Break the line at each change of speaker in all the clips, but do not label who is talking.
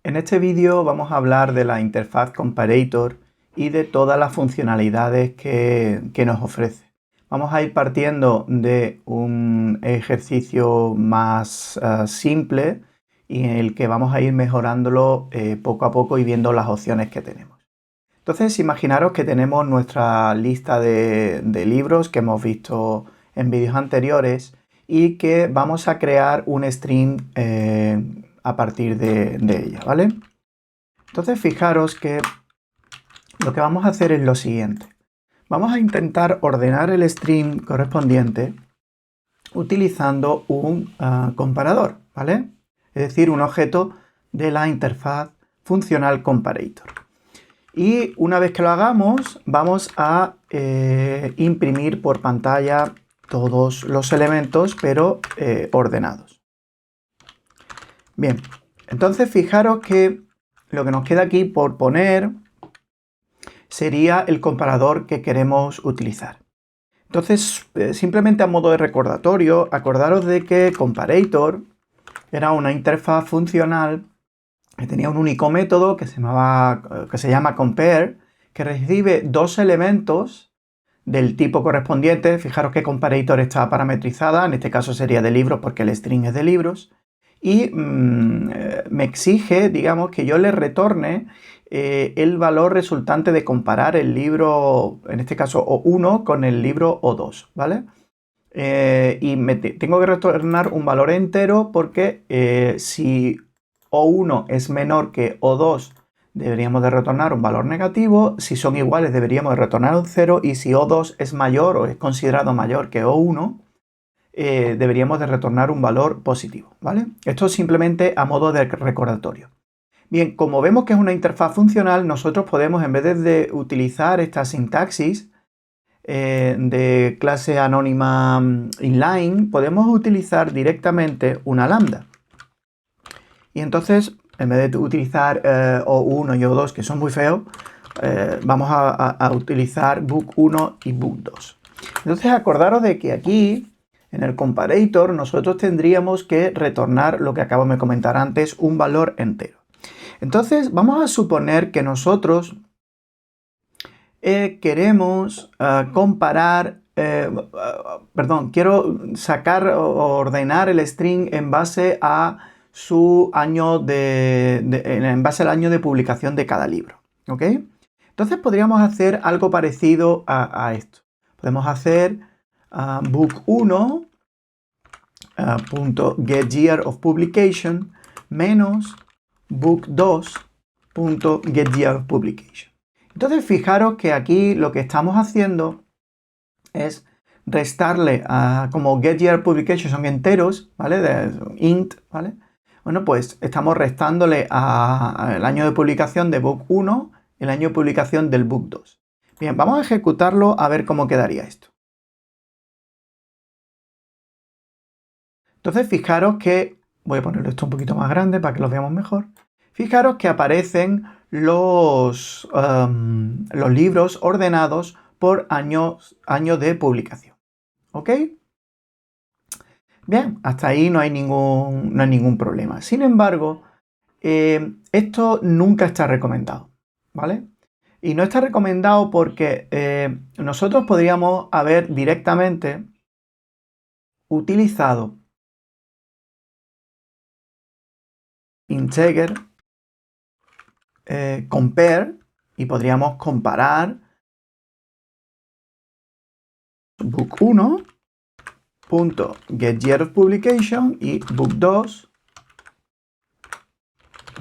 En este vídeo vamos a hablar de la interfaz Comparator y de todas las funcionalidades que nos ofrece. Vamos a ir partiendo de un ejercicio más simple y en el que vamos a ir mejorándolo poco a poco y viendo las opciones que tenemos. Entonces, imaginaros que tenemos nuestra lista de libros que hemos visto en vídeos anteriores y que vamos a crear un string a partir de ella, ¿vale? Entonces, fijaros que lo que vamos a hacer es lo siguiente. Vamos a intentar ordenar el string correspondiente utilizando un comparador, ¿vale? Es decir, un objeto de la interfaz funcional comparator. Y una vez que lo hagamos, vamos a imprimir por pantalla todos los elementos, pero ordenados. Bien, entonces fijaros que lo que nos queda aquí por poner sería el comparador que queremos utilizar. Entonces, simplemente a modo de recordatorio, acordaros de que comparator era una interfaz funcional que tenía un único método que se llama compare, que recibe dos elementos del tipo correspondiente. Fijaros que comparator está parametrizada, en este caso sería de libros porque el string es de libros, y me exige, digamos, que yo le retorne el valor resultante de comparar el libro, en este caso O1, con el libro O2, ¿vale? Y tengo que retornar un valor entero porque si O1 es menor que O2, deberíamos de retornar un valor negativo. Si son iguales, deberíamos de retornar un 0. Y si O2 es mayor o es considerado mayor que O1, deberíamos de retornar un valor positivo, ¿vale? Esto es simplemente a modo de recordatorio. Bien, como vemos que es una interfaz funcional, nosotros podemos, en vez de utilizar esta sintaxis de clase anónima inline, podemos utilizar directamente una lambda. Y entonces, en vez de utilizar O1 y O2, que son muy feos, vamos a utilizar book1 y book2. Entonces, acordaros de que aquí, en el comparator, nosotros tendríamos que retornar lo que acabo de comentar antes, un valor entero. Entonces, vamos a suponer que nosotros queremos comparar, quiero sacar o ordenar el string en base a su año en base al año de publicación de cada libro, ¿ok? Entonces podríamos hacer algo parecido a esto. Podemos hacer book1 .getYearOfPublication menos book2 .getYearOfPublication. Entonces fijaros que aquí lo que estamos haciendo es restarle como getYearPublication son enteros, ¿vale? Int, ¿vale? Bueno, pues estamos restándole al año de publicación de book1 el año de publicación del book2. Bien, vamos a ejecutarlo a ver cómo quedaría esto. Entonces fijaros que, voy a ponerlo esto un poquito más grande para que lo veamos mejor. Fijaros que aparecen los libros ordenados por año de publicación. ¿Ok? Bien, hasta ahí no hay ningún problema. Sin embargo, esto nunca está recomendado, ¿vale? Y no está recomendado porque nosotros podríamos haber directamente utilizado integer compare y podríamos comparar book1 .getYearOfPublication y book2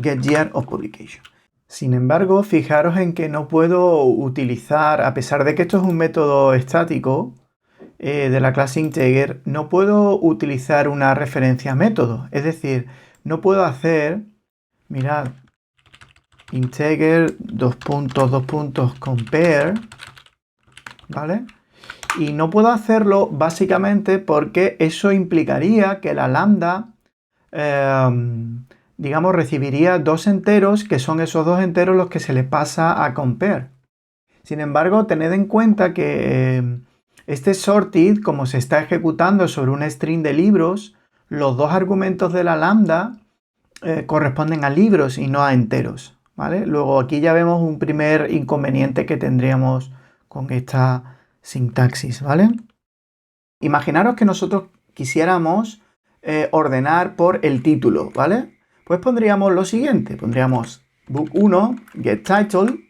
getYearOfPublication. Sin embargo, fijaros en que no puedo utilizar, a pesar de que esto es un método estático de la clase integer, no puedo utilizar una referencia método. Es decir, no puedo hacer, mirad, integer compare, ¿vale? Y no puedo hacerlo básicamente porque eso implicaría que la lambda, digamos, recibiría dos enteros, que son esos dos enteros los que se le pasa a compare. Sin embargo, tened en cuenta que este sorted, como se está ejecutando sobre un string de libros, los dos argumentos de la lambda corresponden a libros y no a enteros, ¿vale? Luego aquí ya vemos un primer inconveniente que tendríamos con esta sintaxis, ¿vale? Imaginaros que nosotros quisiéramos ordenar por el título, ¿vale? Pues pondríamos lo siguiente, pondríamos book 1, getTitle,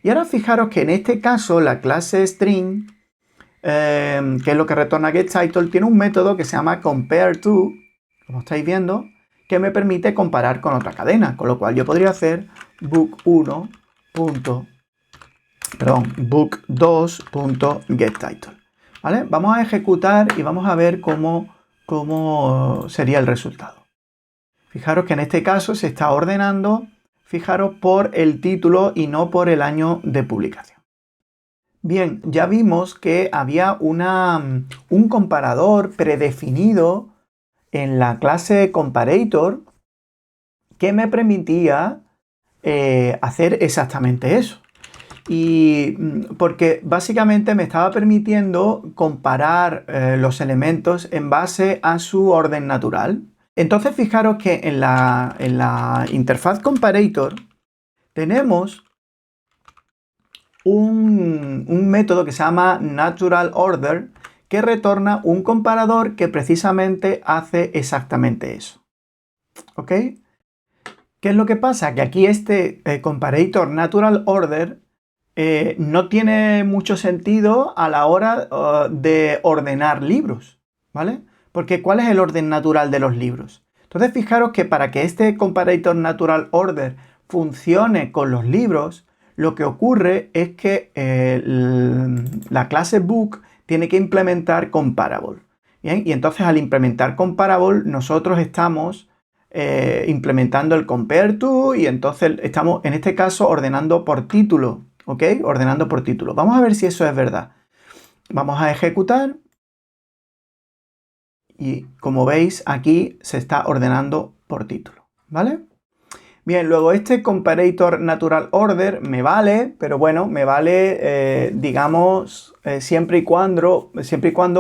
y ahora fijaros que en este caso la clase string, que es lo que retorna getTitle, tiene un método que se llama compareTo, como estáis viendo, que me permite comparar con otra cadena, con lo cual yo podría hacer book2.getTitle, ¿vale? Vamos a ejecutar y vamos a ver cómo sería el resultado. Fijaros que en este caso se está ordenando, fijaros, por el título y no por el año de publicación. Bien, ya vimos que había un comparador predefinido en la clase comparator que me permitía hacer exactamente eso. Y porque básicamente me estaba permitiendo comparar los elementos en base a su orden natural. Entonces fijaros que en la interfaz comparator tenemos un método que se llama natural order que retorna un comparador que precisamente hace exactamente eso. ¿Ok? ¿Qué es lo que pasa? Que aquí este comparator natural order no tiene mucho sentido a la hora de ordenar libros, ¿vale? Porque ¿cuál es el orden natural de los libros? Entonces fijaros que para que este comparator natural order funcione con los libros, lo que ocurre es que la clase book tiene que implementar comparable. ¿Bien? Y entonces al implementar comparable nosotros estamos implementando el compareTo y entonces estamos en este caso ordenando por título, ¿ok? Ordenando por título. Vamos a ver si eso es verdad. Vamos a ejecutar y como veis aquí se está ordenando por título, ¿vale? Bien, luego este comparator natural order me vale, pero bueno, me vale, digamos, siempre y cuando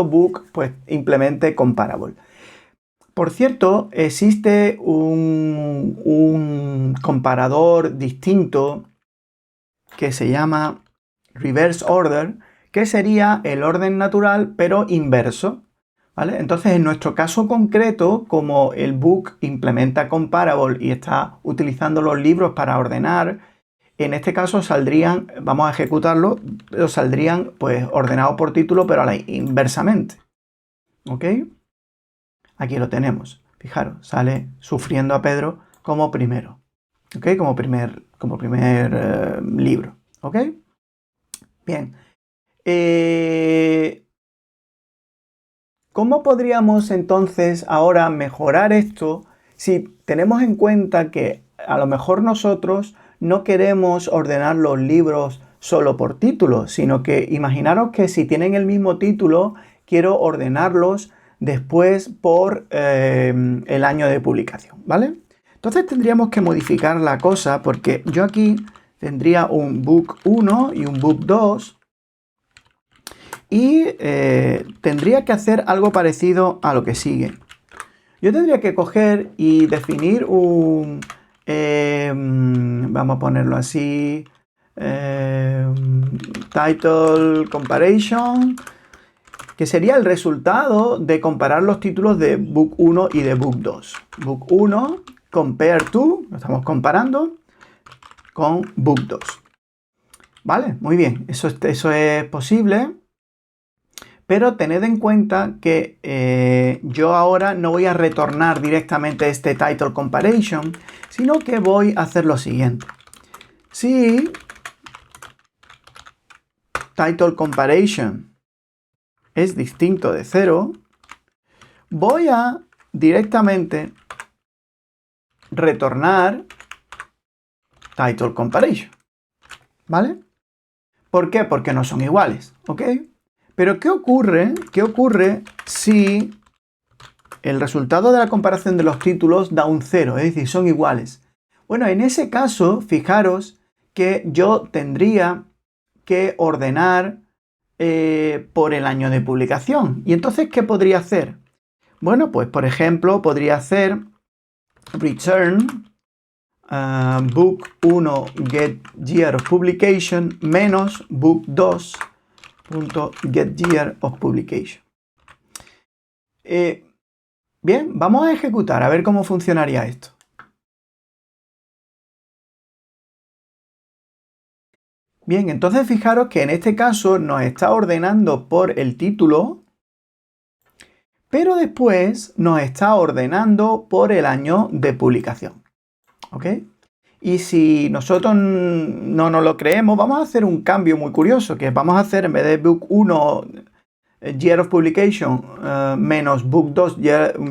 book pues implemente comparable. Por cierto, existe un comparador distinto que se llama reverse order, que sería el orden natural pero inverso, ¿vale? Entonces, en nuestro caso concreto, como el book implementa comparable y está utilizando los libros para ordenar, en este caso saldrían, vamos a ejecutarlo, pero saldrían pues ordenados por título, pero a la inversamente. ¿Ok? Aquí lo tenemos. Fijaros, sale sufriendo a Pedro como primero. ¿Ok? Como primer libro. ¿Ok? Bien. ¿Cómo podríamos entonces ahora mejorar esto si tenemos en cuenta que a lo mejor nosotros no queremos ordenar los libros solo por título, sino que imaginaros que si tienen el mismo título, quiero ordenarlos después por el año de publicación, ¿vale? Entonces tendríamos que modificar la cosa porque yo aquí tendría un book 1 y un book 2 y tendría que hacer algo parecido a lo que sigue. Yo tendría que coger y definir un, vamos a ponerlo así, title comparison, que sería el resultado de comparar los títulos de book 1 y de book 2. Book 1, compare to, lo estamos comparando con book 2. ¿Vale? Muy bien, eso es posible. Pero tened en cuenta que yo ahora no voy a retornar directamente este title comparison, sino que voy a hacer lo siguiente. Si title comparison es distinto de 0, voy a directamente retornar title comparison. ¿Vale? ¿Por qué? Porque no son iguales, ¿ok? Pero ¿qué ocurre si el resultado de la comparación de los títulos da un 0, es decir, son iguales? Bueno, en ese caso, fijaros que yo tendría que ordenar por el año de publicación. ¿Y entonces qué podría hacer? Bueno, pues por ejemplo, podría hacer return book 1 get year of publication menos book 2 get year of publication. Bien, vamos a ejecutar a ver cómo funcionaría esto. Bien, entonces fijaros que en este caso nos está ordenando por el título, pero después nos está ordenando por el año de publicación. ¿Ok? Y si nosotros no nos lo creemos, vamos a hacer un cambio muy curioso, que vamos a hacer en vez de book 1 year of publication menos book 2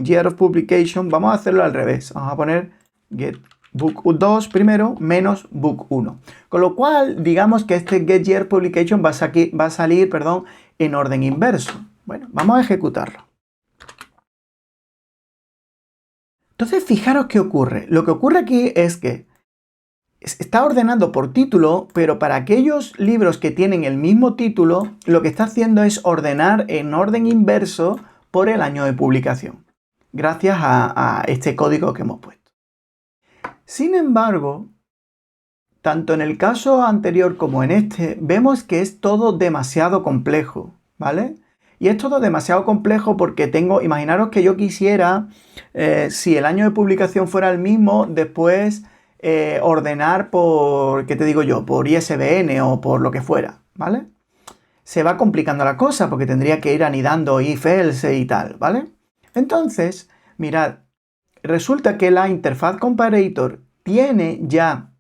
year of publication, vamos a hacerlo al revés. Vamos a poner get book 2 primero menos book 1. Con lo cual, digamos que este get year publication va a salir en orden inverso. Bueno, vamos a ejecutarlo. Entonces, fijaros qué ocurre. Lo que ocurre aquí es que está ordenando por título, pero para aquellos libros que tienen el mismo título, lo que está haciendo es ordenar en orden inverso por el año de publicación, gracias a este código que hemos puesto. Sin embargo, tanto en el caso anterior como en este, vemos que es todo demasiado complejo, ¿vale? Y es todo demasiado complejo porque imaginaros que yo quisiera, si el año de publicación fuera el mismo, después ordenar por, ¿qué te digo yo? Por ISBN o por lo que fuera, ¿vale? Se va complicando la cosa porque tendría que ir anidando if, else y tal, ¿vale? Entonces, mirad, resulta que la interfaz comparator tiene ya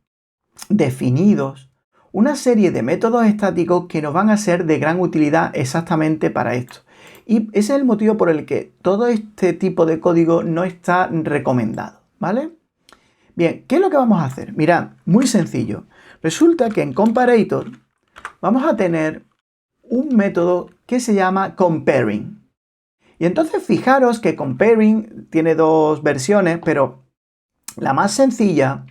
definidos una serie de métodos estáticos que nos van a ser de gran utilidad exactamente para esto. Y ese es el motivo por el que todo este tipo de código no está recomendado, ¿vale? Bien, ¿qué es lo que vamos a hacer? Mirad, muy sencillo. Resulta que en comparator vamos a tener un método que se llama comparing. Y entonces fijaros que comparing tiene dos versiones, pero la más sencilla,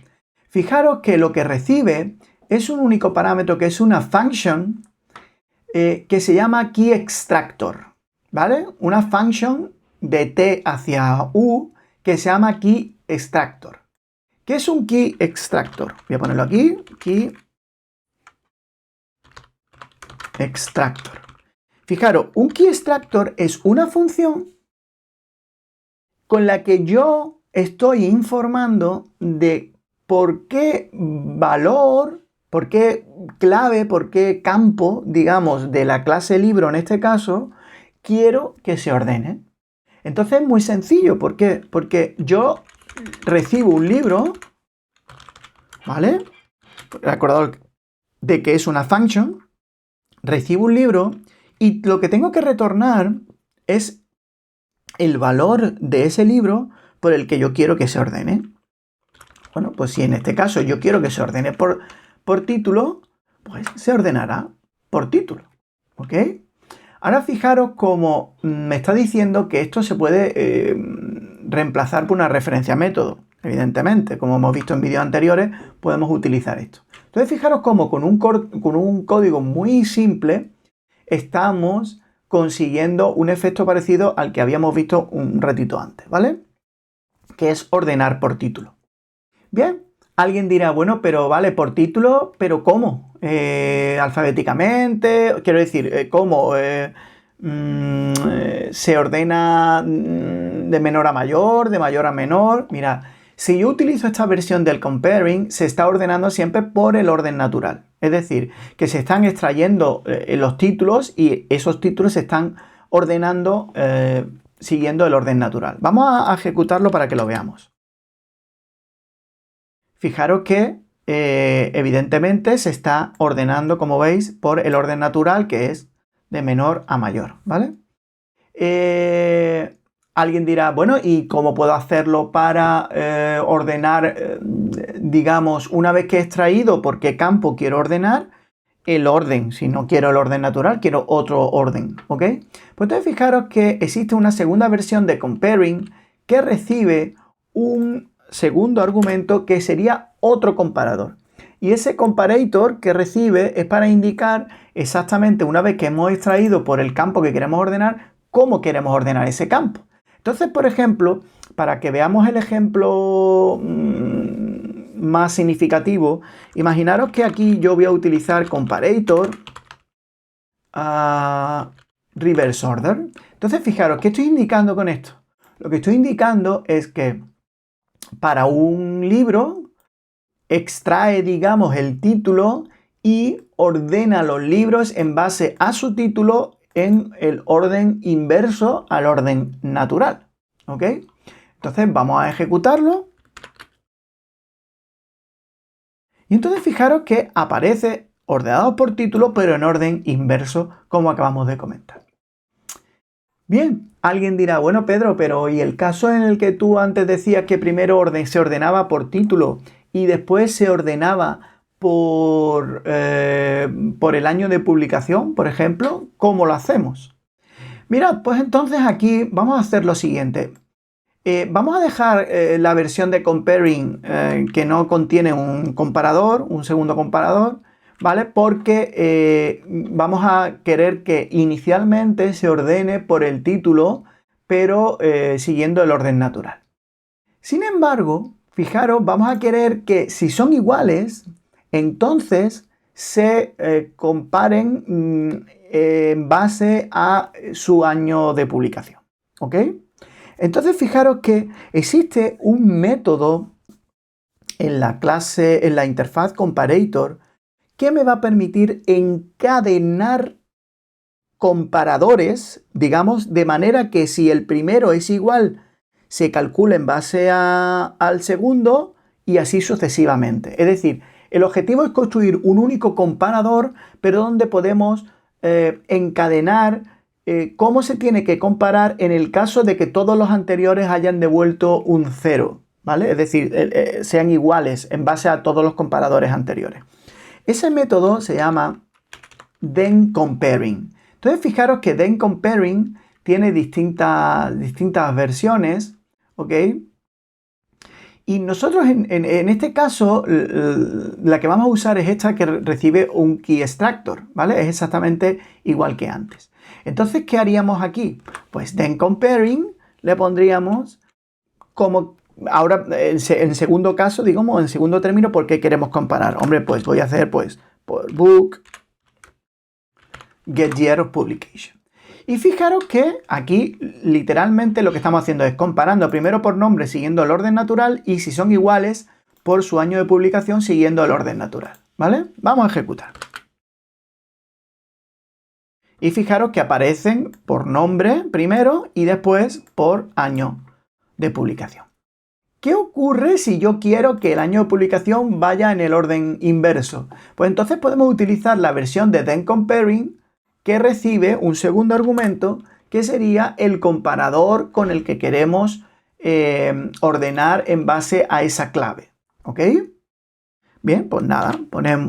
fijaros que lo que recibe es un único parámetro que es una function que se llama keyExtractor, ¿vale? Una function de T hacia U que se llama keyExtractor. ¿Qué es un keyExtractor? Voy a ponerlo aquí, keyExtractor. Fijaros, un keyExtractor es una función con la que yo estoy informando de por qué valor, por qué clave, por qué campo, digamos, de la clase libro en este caso, quiero que se ordene. Entonces es muy sencillo. ¿Por qué? Porque yo recibo un libro, ¿vale? Recordad de que es una function. Recibo un libro y lo que tengo que retornar es el valor de ese libro por el que yo quiero que se ordene. Bueno, pues si en este caso yo quiero que se ordene por título, pues se ordenará por título, ¿ok? Ahora fijaros cómo me está diciendo que esto se puede reemplazar por una referencia a método. Evidentemente, como hemos visto en vídeos anteriores, podemos utilizar esto. Entonces fijaros cómo con un código muy simple estamos consiguiendo un efecto parecido al que habíamos visto un ratito antes, ¿vale? Que es ordenar por título. Bien, alguien dirá, bueno, pero vale, por título, ¿pero cómo? Alfabéticamente, quiero decir, ¿cómo? ¿Se ordena de menor a mayor, de mayor a menor? Mira, si yo utilizo esta versión del comparing, se está ordenando siempre por el orden natural. Es decir, que se están extrayendo los títulos y esos títulos se están ordenando siguiendo el orden natural. Vamos a ejecutarlo para que lo veamos. Fijaros que evidentemente se está ordenando, como veis, por el orden natural, que es de menor a mayor, ¿vale? Alguien dirá, bueno, ¿y cómo puedo hacerlo para ordenar, digamos, una vez que he extraído por qué campo quiero ordenar, el orden? Si no quiero el orden natural, quiero otro orden, ¿ok? Pues entonces fijaros que existe una segunda versión de comparing que recibe un segundo argumento que sería otro comparador. Y ese comparator que recibe es para indicar exactamente, una vez que hemos extraído por el campo que queremos ordenar, cómo queremos ordenar ese campo. Entonces, por ejemplo, para que veamos el ejemplo más significativo, imaginaros que aquí yo voy a utilizar comparator reverse order. Entonces, fijaros, ¿qué estoy indicando con esto? Lo que estoy indicando es que para un libro extrae, digamos, el título y ordena los libros en base a su título en el orden inverso al orden natural. ¿Ok? Entonces vamos a ejecutarlo. Y entonces fijaros que aparece ordenado por título, pero en orden inverso, como acabamos de comentar. Bien, alguien dirá, bueno, Pedro, pero ¿y el caso en el que tú antes decías que primero se ordenaba por título y después se ordenaba por el año de publicación, por ejemplo? ¿Cómo lo hacemos? Mirad, pues entonces aquí vamos a hacer lo siguiente. Vamos a dejar la versión de comparing que no contiene un comparador, un segundo comparador, ¿vale? Porque vamos a querer que inicialmente se ordene por el título, pero siguiendo el orden natural. Sin embargo, fijaros, vamos a querer que si son iguales, entonces se comparen en base a su año de publicación, ¿ok? Entonces, fijaros que existe un método en la clase, en la interfaz comparator, que me va a permitir encadenar comparadores, digamos, de manera que si el primero es igual, se calcula en base al segundo y así sucesivamente. Es decir, el objetivo es construir un único comparador, pero donde podemos encadenar cómo se tiene que comparar en el caso de que todos los anteriores hayan devuelto un 0, ¿vale? Es decir, sean iguales en base a todos los comparadores anteriores. Ese método se llama then comparing. Entonces, fijaros que then comparing tiene distintas versiones, ¿ok? Y nosotros en este caso, la que vamos a usar es esta que recibe un key extractor, ¿vale? Es exactamente igual que antes. Entonces, ¿qué haríamos aquí? Pues then comparing le pondríamos como, ahora en segundo caso, digamos, en segundo término, ¿por qué queremos comparar? Hombre, pues voy a hacer pues por book get year of publication. Y fijaros que aquí literalmente lo que estamos haciendo es comparando primero por nombre siguiendo el orden natural y si son iguales por su año de publicación siguiendo el orden natural, ¿vale? Vamos a ejecutar. Y fijaros que aparecen por nombre primero y después por año de publicación. ¿Qué ocurre si yo quiero que el año de publicación vaya en el orden inverso? Pues entonces podemos utilizar la versión de then comparing que recibe un segundo argumento que sería el comparador con el que queremos ordenar en base a esa clave. ¿Ok? Bien, pues nada,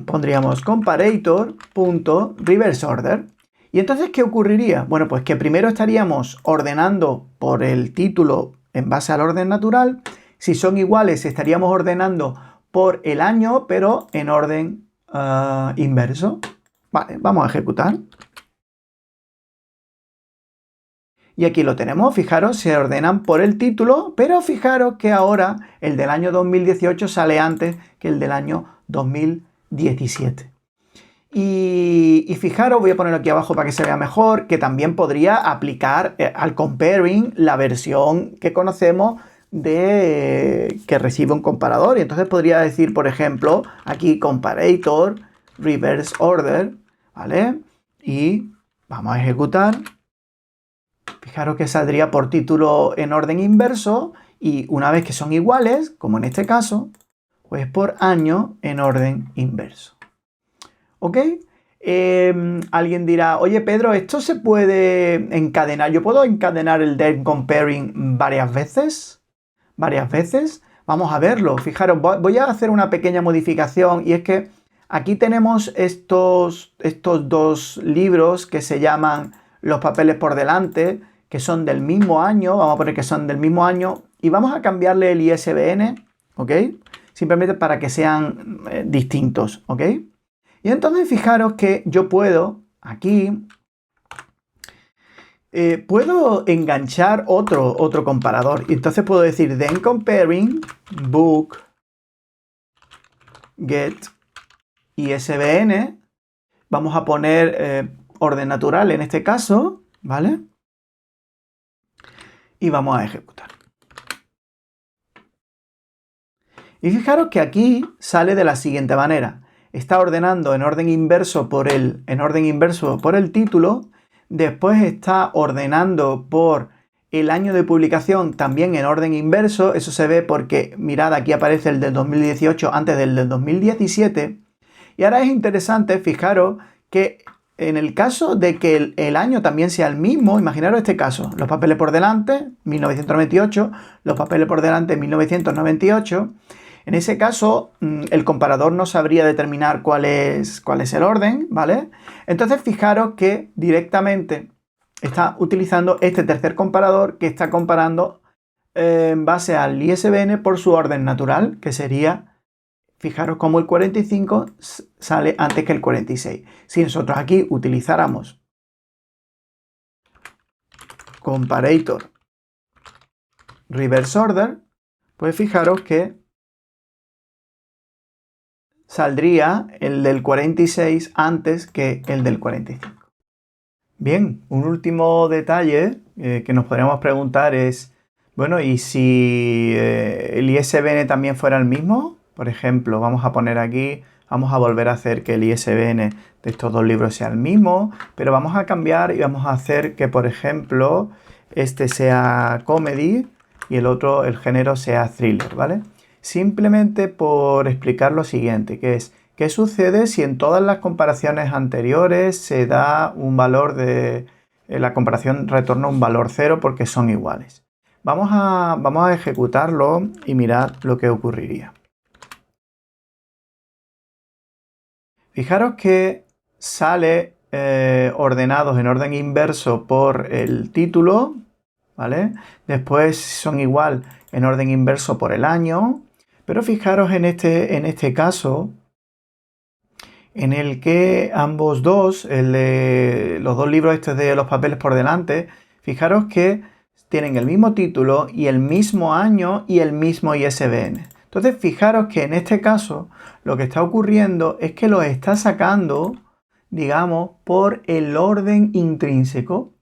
pondríamos comparator.reverseOrder. ¿Y entonces qué ocurriría? Bueno, pues que primero estaríamos ordenando por el título en base al orden natural. Si son iguales, estaríamos ordenando por el año, pero en orden inverso. Vale, vamos a ejecutar. Y aquí lo tenemos, fijaros, se ordenan por el título, pero fijaros que ahora el del año 2018 sale antes que el del año 2017. Y fijaros, voy a ponerlo aquí abajo para que se vea mejor, que también podría aplicar al comparing la versión que conocemos de que recibe un comparador. Y entonces podría decir, por ejemplo, aquí comparator, reverse order, ¿vale? Y vamos a ejecutar. Fijaros que saldría por título en orden inverso y una vez que son iguales, como en este caso, pues por año en orden inverso. ¿Ok? Alguien dirá, oye Pedro, ¿esto se puede encadenar? ¿Yo puedo encadenar el then comparing varias veces? ¿Varias veces? Vamos a verlo. Fijaros, voy a hacer una pequeña modificación y es que aquí tenemos estos dos libros que se llaman Los papeles por delante, que son del mismo año. Vamos a poner que son del mismo año y vamos a cambiarle el ISBN, ¿ok? Simplemente para que sean distintos, ¿ok? Y entonces fijaros que yo puedo aquí puedo enganchar otro comparador. Y entonces puedo decir then comparing book get ISBN. Vamos a poner orden natural en este caso, ¿vale? Y vamos a ejecutar. Y fijaros que aquí sale de la siguiente manera. Está ordenando en orden inverso por el título. Después está ordenando por el año de publicación también en orden inverso. Eso se ve porque, mirad, aquí aparece el del 2018 antes del 2017. Y ahora es interesante, fijaros, que en el caso de que el año también sea el mismo, imaginaros este caso, los papeles por delante, 1998, los papeles por delante, 1998. En ese caso, el comparador no sabría determinar cuál es el orden, ¿vale? Entonces, fijaros que directamente está utilizando este tercer comparador que está comparando en base al ISBN por su orden natural, que sería, fijaros cómo el 45 sale antes que el 46. Si nosotros aquí utilizáramos comparator reverse order, pues fijaros que saldría el del 46 antes que el del 45. Bien, un último detalle que nos podríamos preguntar es, bueno, ¿y si el ISBN también fuera el mismo? Por ejemplo, vamos a poner aquí, vamos a volver a hacer que el ISBN de estos dos libros sea el mismo, pero vamos a cambiar y vamos a hacer que, por ejemplo, este sea comedy y el otro, el género, sea thriller, ¿vale? Simplemente por explicar lo siguiente, que es, ¿qué sucede si en todas las comparaciones anteriores se da un valor de... la comparación retorna un valor 0 porque son iguales? Vamos a ejecutarlo y mirad lo que ocurriría. Fijaros que sale ordenados en orden inverso por el título, ¿vale? Después son igual en orden inverso por el año. Pero fijaros en este caso, en el que ambos dos, los dos libros estos de los papeles por delante, fijaros que tienen el mismo título y el mismo año y el mismo ISBN. Entonces, fijaros que en este caso lo que está ocurriendo es que los está sacando, digamos, por el orden intrínseco.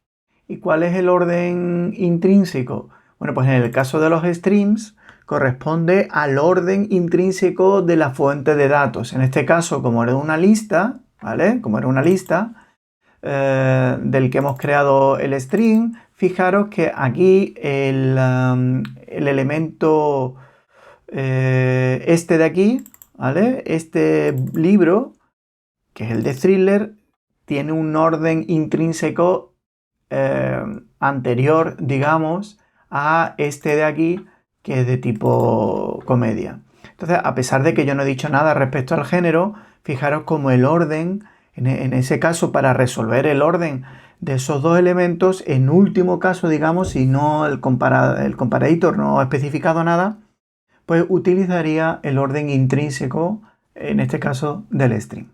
¿Y cuál es el orden intrínseco? Bueno, pues en el caso de los streams, corresponde al orden intrínseco de la fuente de datos. En este caso, como era una lista, ¿vale? Como era una lista del que hemos creado el string, fijaros que aquí el elemento este de aquí, ¿vale? Este libro, que es el de thriller, tiene un orden intrínseco anterior, digamos, a este de aquí, que es de tipo comedia. Entonces, a pesar de que yo no he dicho nada respecto al género, fijaros como el orden, en ese caso, para resolver el orden de esos dos elementos, en último caso, digamos, si no el comparator no ha especificado nada, pues utilizaría el orden intrínseco, en este caso, del string.